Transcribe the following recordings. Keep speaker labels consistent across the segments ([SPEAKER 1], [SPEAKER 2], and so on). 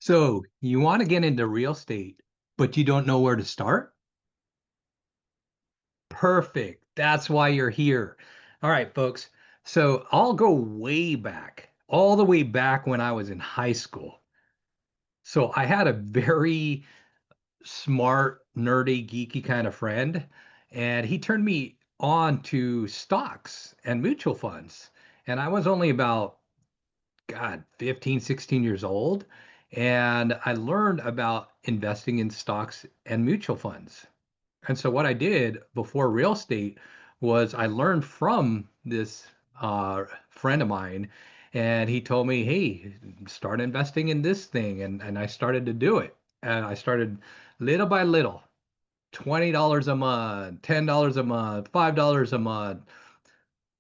[SPEAKER 1] So you want to get into real estate, but you don't know where to start? Perfect. That's why you're here. All right, folks. So I'll go way back, all the way back when I was in high school. So I had a very smart, nerdy, geeky kind of friend, and he turned me on to stocks and mutual funds. And I was only about, God, 15, 16 years old. And I learned about investing in stocks and mutual funds. And so what I did before real estate was I learned from this friend of mine, and he told me, "Hey, start investing in this thing," and I started to do it, and I started little by little, $20 a month, $10 a month, $5 a month.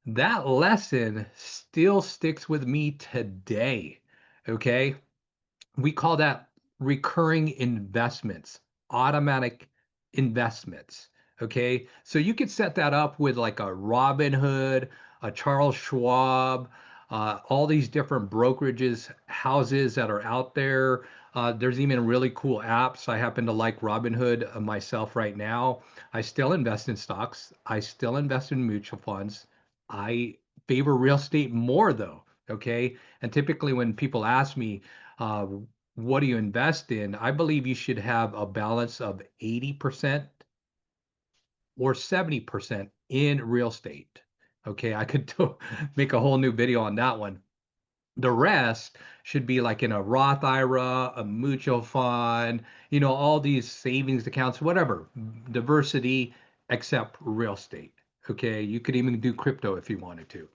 [SPEAKER 1] That lesson still sticks with me today. Okay, we call that recurring investments, automatic investments. Okay. So you could set that up with like a Robinhood, a Charles Schwab, all these different brokerages, houses that are out there. There's even really cool apps. I happen to like Robinhood myself right now. I still invest in stocks. I still invest in mutual funds. I favor real estate more though. Okay. And typically when people ask me, uh, what do you invest in? I believe you should have a balance of 80% or 70% in real estate. Okay, I could make a whole new video on that one. The rest should be like in a Roth IRA, a mutual fund, all these savings accounts, whatever, diversity except real estate. Okay, you could even do crypto if you wanted to.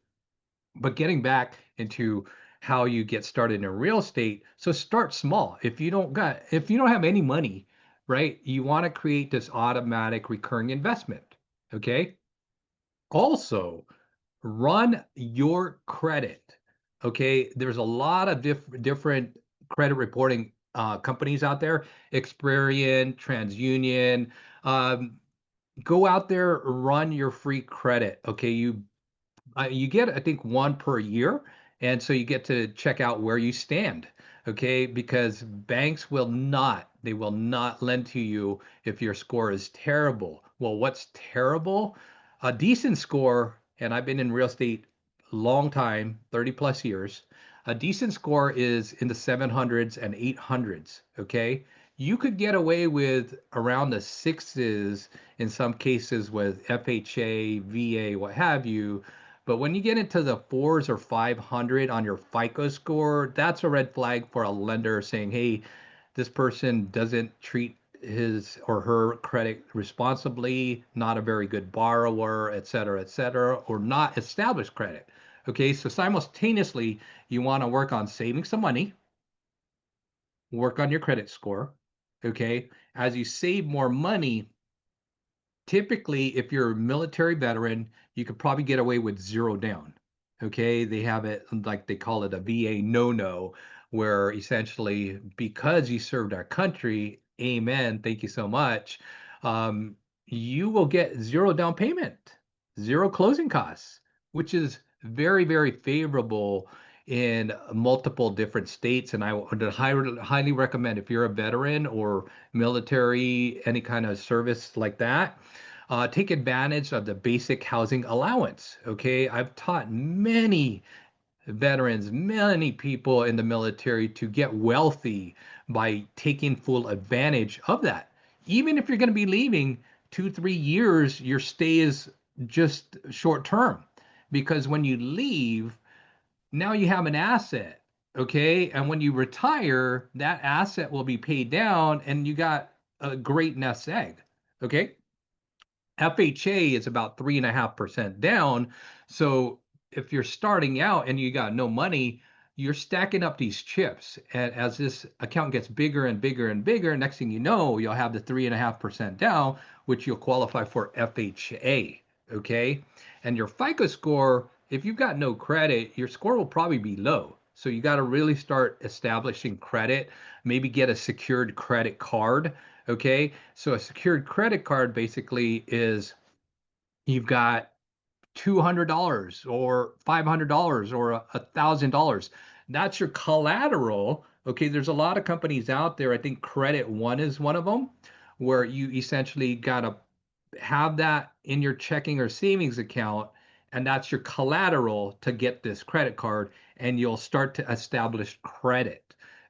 [SPEAKER 1] But getting back into how you get started in real estate, so start small. If you don't have any money, right? You want to create this automatic recurring investment, okay? Also, run your credit. Okay, there's a lot of different credit reporting companies out there, Experian, TransUnion. Um, Go out there, run your free credit. Okay, you get, I think, one per year. And so you get to check out where you stand. Okay. Because banks they will not lend to you if your score is terrible. Well, what's terrible? A decent score, and I've been in real estate a long time, 30 plus years. A decent score is in the 700s and 800s. Okay. You could get away with around the sixes in some cases with FHA, VA, what have you, but when you get into the fours or 500 on your FICO score, that's a red flag for a lender saying, hey, this person doesn't treat his or her credit responsibly, not a very good borrower, et cetera, or not established credit. Okay, so simultaneously, you want to work on saving some money, work on your credit score. Okay, as you save more money, typically, if you're a military veteran, you could probably get away with zero down. Okay, they have it like they call it a VA no-no, where essentially because you served our country, amen, thank you so much, um, you will get zero down payment, zero closing costs, which is very, very favorable in multiple different states. And I would highly recommend if you're a veteran or military, any kind of service like that, take advantage of the basic housing allowance. Okay, I've taught many veterans, many people in the military to get wealthy by taking full advantage of that. Even if you're going to be leaving 2, 3 years, your stay is just short term because when you leave, now you have an asset. Okay, and when you retire, that asset will be paid down and you got a great nest egg. Okay, FHA is about 3.5% down. So if you're starting out and you got no money, you're stacking up these chips. And as this account gets bigger and bigger and bigger, next thing you know, you'll have the 3.5% down, which you'll qualify for FHA. Okay. And your FICO score, if you've got no credit, your score will probably be low. So you got to really start establishing credit, maybe get a secured credit card. Okay. So a secured credit card basically is you've got $200 or $500 or $1,000. That's your collateral Okay, there's a lot of companies out there. I think Credit One is one of them, where you essentially gotta have that in your checking or savings account, and that's your collateral to get this credit card, and you'll start to establish credit.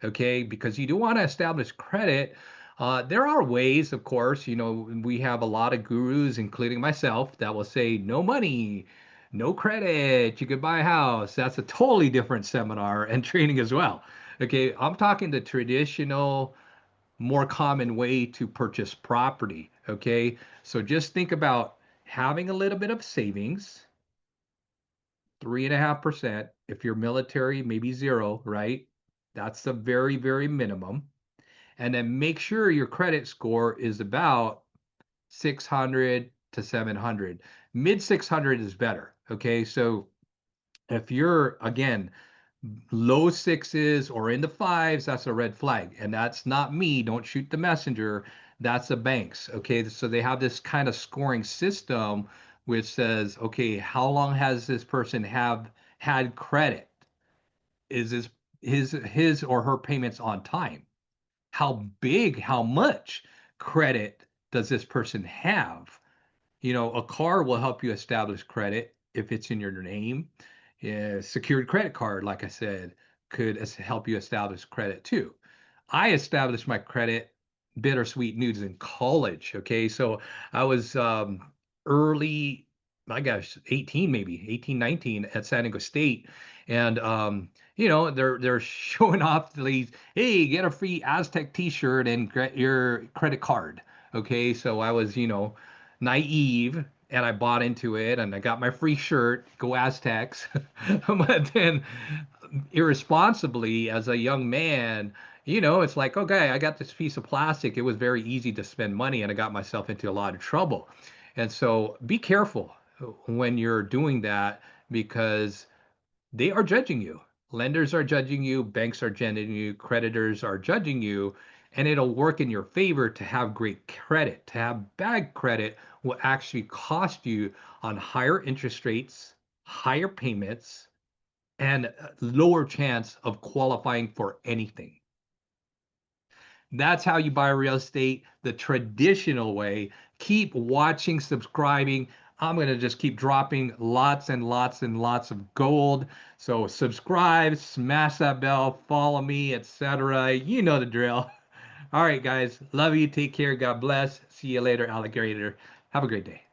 [SPEAKER 1] Okay, because you do want to establish credit. There are ways, of course, we have a lot of gurus, including myself, that will say no money, no credit, you could buy a house. That's a totally different seminar and training as well. Okay, I'm talking the traditional, more common way to purchase property. Okay, so just think about having a little bit of savings, 3.5%. If you're military, maybe zero, right? That's the very, very minimum. And then make sure your credit score is about 600 to 700. Mid 600 is better. Okay, so if you're, again, low sixes or in the fives, that's a red flag. And that's not me. Don't shoot the messenger. That's the banks. Okay. So they have this kind of scoring system which says, okay, how long has this person have had credit? Is this his or her payments on time? How big, how much credit does this person have? A car will help you establish credit if it's in your name. Yeah, secured credit card, like I said, could help you establish credit too. I established my credit bittersweet news in college. Okay, so I was early, my gosh, 18 maybe, 18, 19 at San Diego State. And they're showing off these, hey, get a free Aztec t-shirt and get your credit card. Okay, so I was, naive and I bought into it and I got my free shirt, go Aztecs. But then irresponsibly as a young man, it's like, okay, I got this piece of plastic. It was very easy to spend money and I got myself into a lot of trouble. And so be careful when you're doing that because they are judging you. Lenders are judging you, banks are judging you, creditors are judging you, and it'll work in your favor to have great credit. To have bad credit will actually cost you on higher interest rates, higher payments, and lower chance of qualifying for anything. That's how you buy real estate the traditional way. Keep watching, subscribing. I'm going to just keep dropping lots and lots and lots of gold. So subscribe, smash that bell, follow me, etc. You know the drill. All right, guys. Love you. Take care. God bless. See you later, alligator. Have a great day.